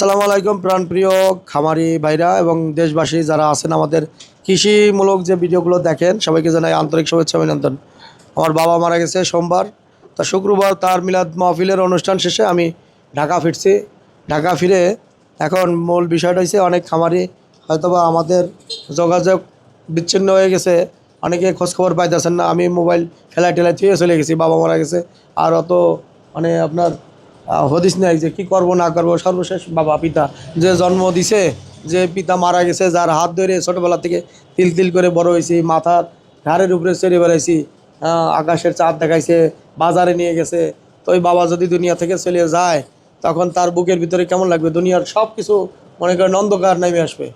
আসসালামু আলাইকুম প্রাণপ্রিয় খামারি ভাইরা এবং দেশবাসী যারা আছেন আমাদের কৃষিমূলক যে ভিডিওগুলো দেখেন সবাইকে জানাই আন্তরিক শুভেচ্ছা অভিনন্দন। আমার বাবা মারা গেছে সোমবার, তা শুক্রবার তার মিলাদ মাহফিলের অনুষ্ঠান শেষে আমি ঢাকা ফিরছি। ঢাকা ফিরে এখন মূল বিষয়টা হচ্ছে অনেক খামারি হয়তোবা আমাদের যোগাযোগ বিচ্ছিন্ন হয়ে গেছে, অনেকে খোঁজখবর পাইতেছেন না। আমি মোবাইল ফেলাই ঠেলাই থুয়ে চলে গেছি, বাবা মারা গেছে আর অত মানে আপনার হদিস নেই যে কি করব না করব। সর্বশেষ বাবা পিতা যে জন্ম দিছে, যে পিতা মারা গেছে, যার হাত ধরে ছোটোবেলা থেকে তিল তিল করে বড় হয়েছি, মাথার ঘাড়ের উপরে চড়ে বেড়াইছি, আকাশের চাঁদ দেখাইছে, বাজারে নিয়ে গেছে। তো ওই বাবা যদি দুনিয়া থেকে চলে যায় তখন তার বুকের ভিতরে কেমন লাগবে? দুনিয়ার সব কিছু মনে করেন অন্ধকার নেমে আসবে।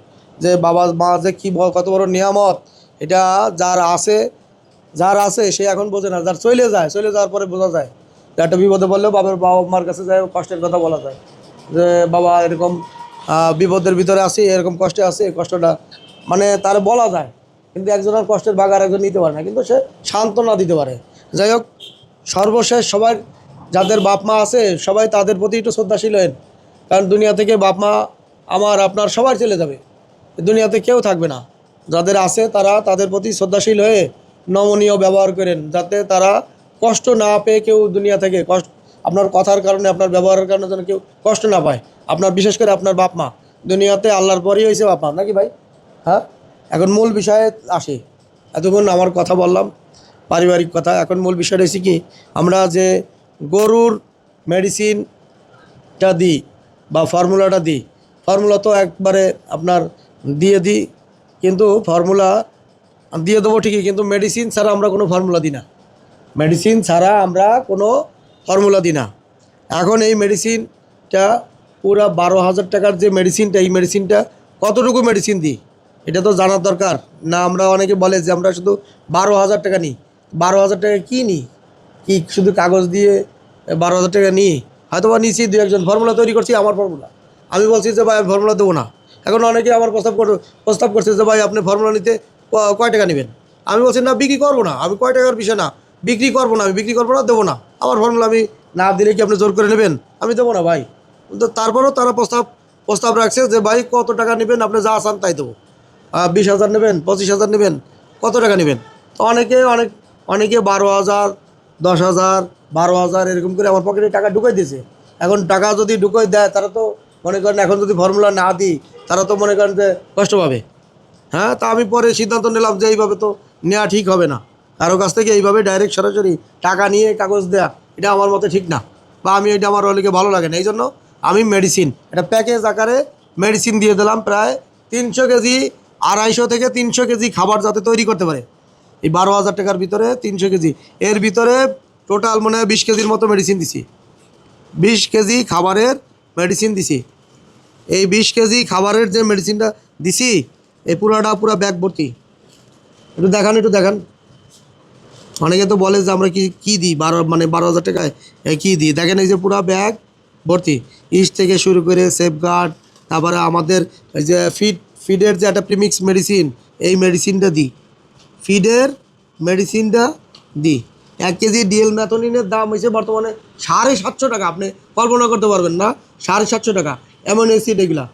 যে বাবা মা যে কী কত বড় নিয়ামত, এটা যার আছে সে এখন বোঝে না, যার চলে যাওয়ার পরে বোঝা যায়। একটা বিপদে বললেও বাবা মার কাছে যায় কষ্টের কথা বলা যায় যে বাবা এরকম বিপদের ভিতরে আছি, এরকম কষ্টে আছি, এই কষ্টটা মানে তার বলা যায়। কিন্তু একজনের কষ্টের ভাগ আর একজন নিতে পারে না, কিন্তু সে সান্ত্বনা দিতে পারে। যাই হোক, সর্বশেষ সবার যাদের বাপ মা আছে সবাই তাদের প্রতি একটু শ্রদ্ধাশীল হেন, কারণ দুনিয়া থেকে বাপ মা আমার আপনার সবাই চলে যাবে, দুনিয়াতে কেউ থাকবে না। যাদের আছে তারা তাদের প্রতি শ্রদ্ধাশীল হয়ে নমনীয় ব্যবহার করেন, যাতে তারা কষ্ট না পেয়ে কেউ দুনিয়া থেকে আপনার কথার কারণে আপনার ব্যবহারের কারণে যেন কেউ কষ্ট না পায়। আপনার বিশেষ করে আপনার বাপ মা দুনিয়াতে আল্লাহর পরই হয়েছে বাপ মা, নাকি ভাই? হ্যাঁ, এখন মূল বিষয়ে আসি। এতক্ষণ আমার কথা বললাম পারিবারিক কথা, এখন মূল বিষয়টা হচ্ছে কি, আমরা যে গরুর মেডিসিনটা দিই বা ফর্মুলাটা দিই, ফর্মুলা তো একবারে আপনার দিয়ে দিই, কিন্তু ফর্মুলা দিয়ে দেবো ঠিকই, কিন্তু মেডিসিন ছাড়া আমরা কোনো ফর্মুলা দিই না। মেডিসিন ছাড়া আমরা কোনো ফর্মুলা দিই না। এখন এই মেডিসিনটা পুরা 12,000 টাকার যে মেডিসিনটা, এই মেডিসিনটা কতটুকু মেডিসিন দিই এটা তো জানার দরকার না। আমরা অনেকে বলে যে আমরা শুধু 12,000 টাকা নিই। 12,000 টাকা কী নিই? কি শুধু কাগজ দিয়ে 12,000 টাকা নিই? হয়তো বা নিচ্ছি, দু একজন ফর্মুলা তৈরি করছি, আমার ফর্মুলা। আমি বলছি যে ভাই ফর্মুলা দেবো না। এখন অনেকে আমার প্রস্তাব করছে যে ভাই আপনি ফর্মুলা নিতে কয় টাকা নেবেন? আমি বলছি না, বিক্রি করবো না। আমি কয় টাকার বিষয় না, বিক্রি করবো না, আমি বিক্রি করবো না, দেবো না। আমার ফর্মুলা আমি না দিলে কি আপনি জোর করে নেবেন? আমি দেবো না ভাই। কিন্তু তারপরেও তারা প্রস্তাব রাখছে যে ভাই কত টাকা নেবেন, আপনি যা চান তাই দেবো। 20,000 নেবেন, 25,000 নেবেন, কত টাকা নেবেন? তো অনেকে 12,000, 10,000, 12,000 এরকম করে আমার পকেটে টাকা ঢুকাই দিয়েছে। এখন টাকা যদি ঢুকাই দেয় তারা তো মনে করেন, এখন যদি ফর্মুলা না দিই তারা তো মনে করেন যে কষ্ট পাবে। হ্যাঁ, তা আমি পরে সিদ্ধান্ত নিলাম যে এইভাবে তো নেওয়া ঠিক হবে না। কারো কাছ থেকে এইভাবে ডাইরেক্ট সরাসরি টাকা নিয়ে কাগজ দেয়া, এটা আমার মতে ঠিক না, বা এটা আমার অনেকে ভালো লাগে না। এই জন্য আমি মেডিসিন, এটা প্যাকেজ আকারে মেডিসিন দিয়ে দিলাম। প্রায় 300 কেজি, 250 থেকে 300 কেজি খাবার যাতে তৈরি করতে পারে। এই 12,000 টাকার ভিতরে 300 কেজি, এর ভিতরে টোটাল মনে হয় 20 কেজির মতো মেডিসিন দিছি। 20 কেজি খাবারের মেডিসিন দিছি। এই 20 কেজি খাবারের যে মেডিসিনটা দিছি, এই পুরা ব্যাগ ভর্তি। একটু দেখান। অনেকে তো বলে যে আমরা কি দিই, 12,000 টাকায় কী দিই। দেখেন এই যে পুরো ব্যাগ ভর্তি, ইস্ট থেকে শুরু করে সেফগার্ড, তারপরে আমাদের এই যে ফিডের যে একটা প্রিমিক্স মেডিসিন, এই মেডিসিনটা দিই। ফিডের মেডিসিনটা দিই। 1 কেজি ডিএল ম্যাথোনিনের দাম হয়েছে বর্তমানে 750 টাকা। আপনি কল্পনা করতে পারবেন না, 750 টাকা। এমন অ্যাসিড এগুলা,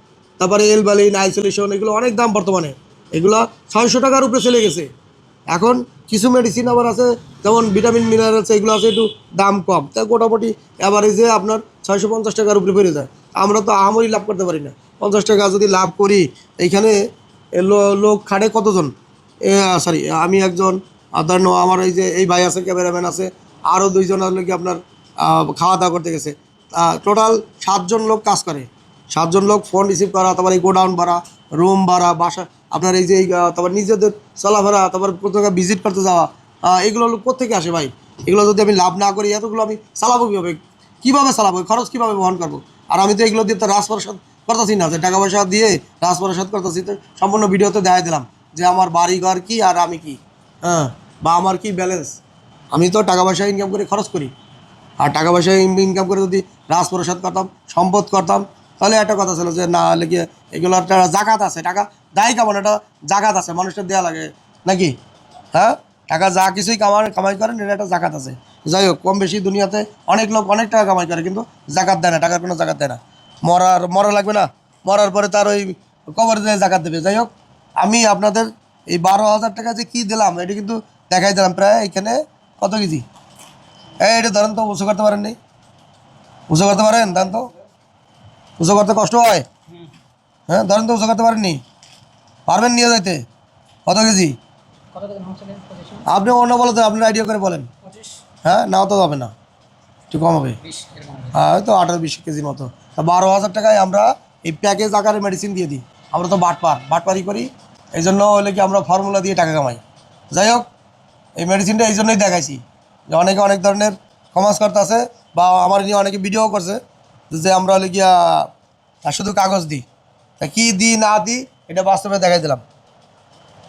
তারপরে এলবালিন, আইসোলেশন, এগুলো অনেক দাম বর্তমানে। এগুলো 600 টাকার উপরে চলে গেছে। এখন কিছু মেডিসিন আবার আছে, যেমন ভিটামিন মিনারেলস, এগুলো আছে একটু দাম কম, তাই মোটামুটি অ্যাভারেজে আপনার 650 টাকার উপরে বেড়ে যায়। আমরা তো আহামরি লাভ করতে পারি না। 50 টাকা যদি লাভ করি, এইখানে লোক খাটে কতজন? সরি, আমি একজন, ধরেন আমার এই ভাই আছে, ক্যামেরাম্যান আছে, আরও 2জন হলো কি আপনার খাওয়া দাওয়া করতে গেছে। টোটাল 7জন লোক কাজ করে। 7জন লোক ফোন রিসিভ করা, তারপর এই গোডাউন ভাড়া, রুম ভাড়া, বাসা, আপনার এই যে তারপর নিজেদের চলাফেরা, তারপর কোথাও ভিজিট করতে যাওয়া, এগুলো লোক কোত্থেকে আসে ভাই? এগুলো যদি আমি লাভ না করি, এতগুলো আমি চালাবো কীভাবে চালাবো? খরচ কীভাবে বহন করবো? আর আমি তো এগুলো দিয়ে তো রাজপ্রসাদ করতেছি না, যে টাকা পয়সা দিয়ে রাজপ্রসাদ করতেছি। তো সম্পূর্ণ ভিডিওতে দেখাই দিলাম যে আমার বাড়ি ঘর কী আর আমি কি, হ্যাঁ, বা আমার কি ব্যালেন্স। আমি তো টাকা পয়সা ইনকাম করে খরচ করি। আর টাকা পয়সা ইনকাম করে যদি রাজপ্রসাদ করতাম, সম্পদ করতাম, তাহলে একটা কথা ছিল যে না হলে গিয়ে এগুলো একটা জাকাত আছে, টাকা দায়ী কামান, একটা জাকাত আছে, মানুষের দেওয়া লাগে নাকি? হ্যাঁ, টাকা যা কিছুই কামাই করেন, এটা একটা জাকাত আছে। যাই হোক, কম বেশি দুনিয়াতে অনেক লোক অনেক টাকা কামাই করে, কিন্তু জাকাত দেয় না, টাকার কোনো জাকাত দেয় না। মরা লাগবে না, মরার পরে তার ওই কবরে দিয়ে জাকাত দেবে। যাই হোক, আমি আপনাদের এই 12,000 টাকা যে কী দিলাম এটা কিন্তু দেখাই দিলাম। প্রায় এখানে কত কেজি, এটা ধরেন তো, উঁচু করতে পারেননি, উঁচু করতে পারেন? দেন তো, উঁচু করতে কষ্ট হয়, হ্যাঁ ধরেন তো, উঁচু করতে পারেননি, পারবেন নিয়ে যাইতে? কত কেজি আপনি অন্য বলো তো, আপনার আইডিয়া করে বলেন। হ্যাঁ, নাও তো যাবে না, একটু কম হবে, হ্যাঁ হয়তো 18-20 কেজির মতো। তা 12,000 টাকায় আমরা এই প্যাকেজ আকারে মেডিসিন দিয়ে দিই। আমরা তো বাটপারি করি, এই জন্য হলে কি আমরা ফর্মুলা দিয়ে টাকা কামাই। যাই হোক, এই মেডিসিনটা এই জন্যই দেখাইছি যে অনেকে অনেক ধরনের কমার্স করতে আছে, বা আমার নিয়ে অনেকে ভিডিও করছে যে আমরা হলে গিয়া শুধু কাগজ দিই। তা কী দিই না দিই এটা বাস্তবে দেখাই দিলাম,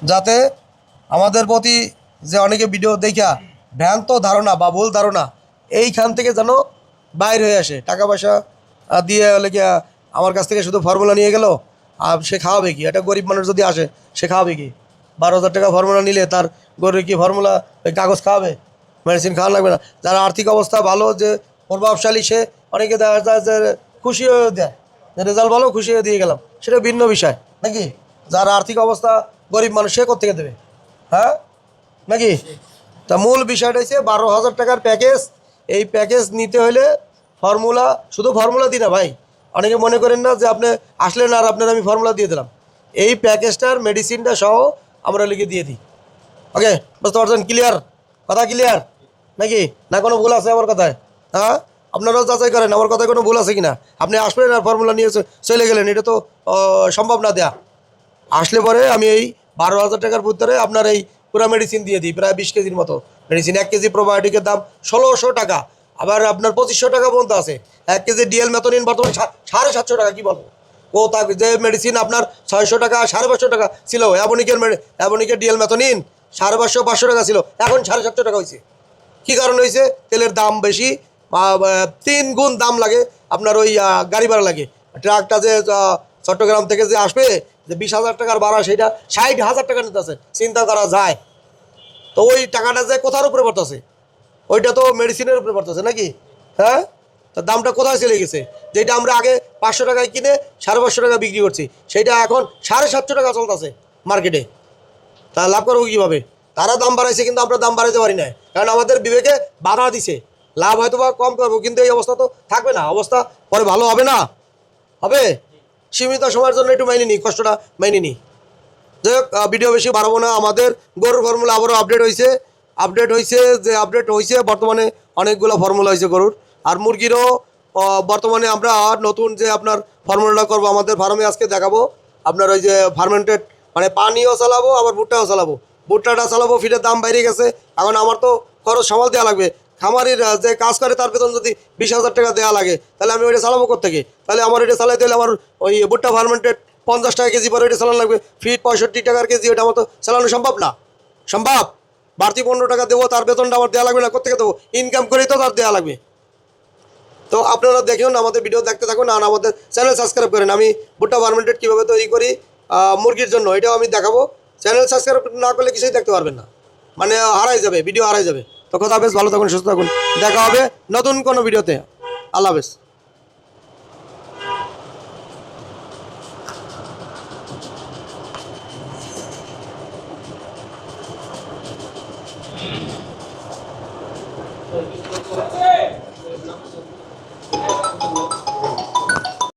যাতে আমাদের প্রতি যে অনেকে ভিডিও দেখা ভ্রান্ত ধারণা বা ভুল ধারণা এইখান থেকে যেন বাইর হয়ে আসে। টাকা পয়সা দিয়ে হলে গিয়া আমার কাছ থেকে শুধু ফর্মুলা নিয়ে গেল, আর সে খাওয়াবে কি? একটা গরিব মানুষ যদি আসে, সে খাওয়াবে কি? 12,000 টাকা ফর্মুলা নিলে তার গরিব কি ফর্মুলা ওই কাগজ খাওয়াবে? মেডিসিন খাওয়া লাগবে না। যারা আর্থিক অবস্থা ভালো, যে প্রভাবশালী, সে অনেকে দেখা যায় যে খুশি হয়ে দেয়, যে রেজাল্ট ভালো, খুশি হয়ে দিয়ে গেলাম, সেটা ভিন্ন বিষয় নাকি? যার আর্থিক অবস্থা গরিব মানুষ, সে কোত্থেকে দেবে? হ্যাঁ নাকি? তা মূল বিষয়টা হচ্ছে 12,000 টাকার প্যাকেজ। এই প্যাকেজ নিতে হলে ফর্মুলা, শুধু ফর্মুলা দিই না ভাই, অনেকে মনে করেন না যে আপনি আসলেন আর আপনার আমি ফর্মুলা দিয়ে দিলাম। এই প্যাকেজটার মেডিসিনটা সহ আমরা লিখে দিয়ে দিই। ওকে, বুঝতে পারছেন? ক্লিয়ার? কথা ক্লিয়ার নাকি? না কোনো ভুল আছে আমার কথায়? হ্যাঁ, আপনারাও যাচাই করেন আমার কথায় কোনো ভুল আছে কিনা। আপনি আসবেন আর ফর্মুলা নিয়ে চলে গেলেন, এটা তো সম্ভব না দেয়া। আসলে পরে আমি এই 12,000 টাকার ভিতরে আপনার এই পুরো মেডিসিন দিয়ে দিই, প্রায় 20 কেজির মতো মেডিসিন। 1 কেজি প্রোবায়োটিকের দাম 1,600 টাকা, আবার আপনার 2,500 টাকা পর্যন্ত আছে। 1 কেজি ডিএল মেথনিন বর্তমানে 750 টাকা। কী বলবো? ও তা যে মেডিসিন আপনার 600 টাকা 550 টাকা ছিল, অ্যাবনিকের ডিএল মেথনিন 550-500 টাকা ছিল, এখন 750 টাকা হয়েছে। কী কারণ হয়েছে? তেলের দাম বেশি, 3 গুণ দাম লাগে আপনার, ওই গাড়ি ভাড়া লাগে। ট্রাকটা যে চট্টগ্রাম থেকে যে আসবে, যে 20,000 টাকার ভাড়া, সেটা 60,000 টাকা নিতেছে, চিন্তা করা যায়? তো ওই টাকাটা যে কোথার উপরে পড়তেছে? ওইটা তো মেডিসিনের উপরে পড়তেছে নাকি? হ্যাঁ, তো দামটা কোথায় চলে গেছে? যেটা আমরা আগে 500 টাকায় কিনে 550 টাকা বিক্রি করছি, সেটা এখন 750 টাকা চলতেছে মার্কেটে। তা লাভ করবো কীভাবে? তারা দাম বাড়াইছে, কিন্তু আমরা দাম বাড়াইতে পারি না, কারণ আমাদের বিবেকে বাধা দিছে। লাভ হয়তো বা কম করবো, কিন্তু এই অবস্থা তো থাকবে না, অবস্থা পরে ভালো হবে না। হবে, সীমিত সময়ের জন্য একটু মাইনে নিই, কষ্টটা মাইনে নিই। যাই হোক, ভিডিও বেশি বাড়াবো না। আমাদের গরুর ফর্মুলা আবারও আপডেট হয়েছে বর্তমানে অনেকগুলো ফর্মুলা হয়েছে গরুর। আর মুরগিরও বর্তমানে আমরা নতুন যে আপনার ফর্মুলাটা করবো আমাদের ফার্মে, আজকে দেখাবো। আপনার ওই যে ফার্মেন্টেড, মানে পানিও চালাবো, আবার ভুট্টাও চালাবো। ভুট্টাটা চালাবো, ফিডের দাম বাইরে গেছে, এখন আমার তো খরচ সামাল দেওয়া লাগবে। খামারির যে কাজ করে তার বেতন যদি 20,000 টাকা দেওয়া লাগে, তাহলে আমি ওইটা চালাবো কোত্থেকে? তাহলে আমার এটা চালাইতে হলে আমার ওই ভুট্টা ফার্মেন্টেড 50 টাকা কেজি পরে এটা চালানো লাগবে, ফিড 65 টাকার কেজি, ওটা আমার তো চালানো সম্ভব না। সম্ভব? বাড়তি 15 টাকা দেবো, তার বেতনটা আমার দেওয়া লাগবে না? কোথেকে দেবো? ইনকাম করেই তো তার দেওয়া লাগবে। তো আপনারা দেখুন, আমাদের ভিডিও দেখতে থাকুন, আর আমাদের চ্যানেল সাবস্ক্রাইব করেন। আমি ভুট্টা ফার্মেন্টেড কীভাবে তৈরি করি মুরগির জন্য, এটাও আমি দেখাবো। চ্যানেল সাবস্ক্রাইব না করলে কিছুই দেখতে পারবেন না, মানে হারাই যাবে, ভিডিও হারাই যাবে। তো কথা বেশ, ভালো থাকুন, সুস্থ থাকুন, দেখা হবে নতুন কোনো ভিডিওতে। আল্লাহ হাফেজ।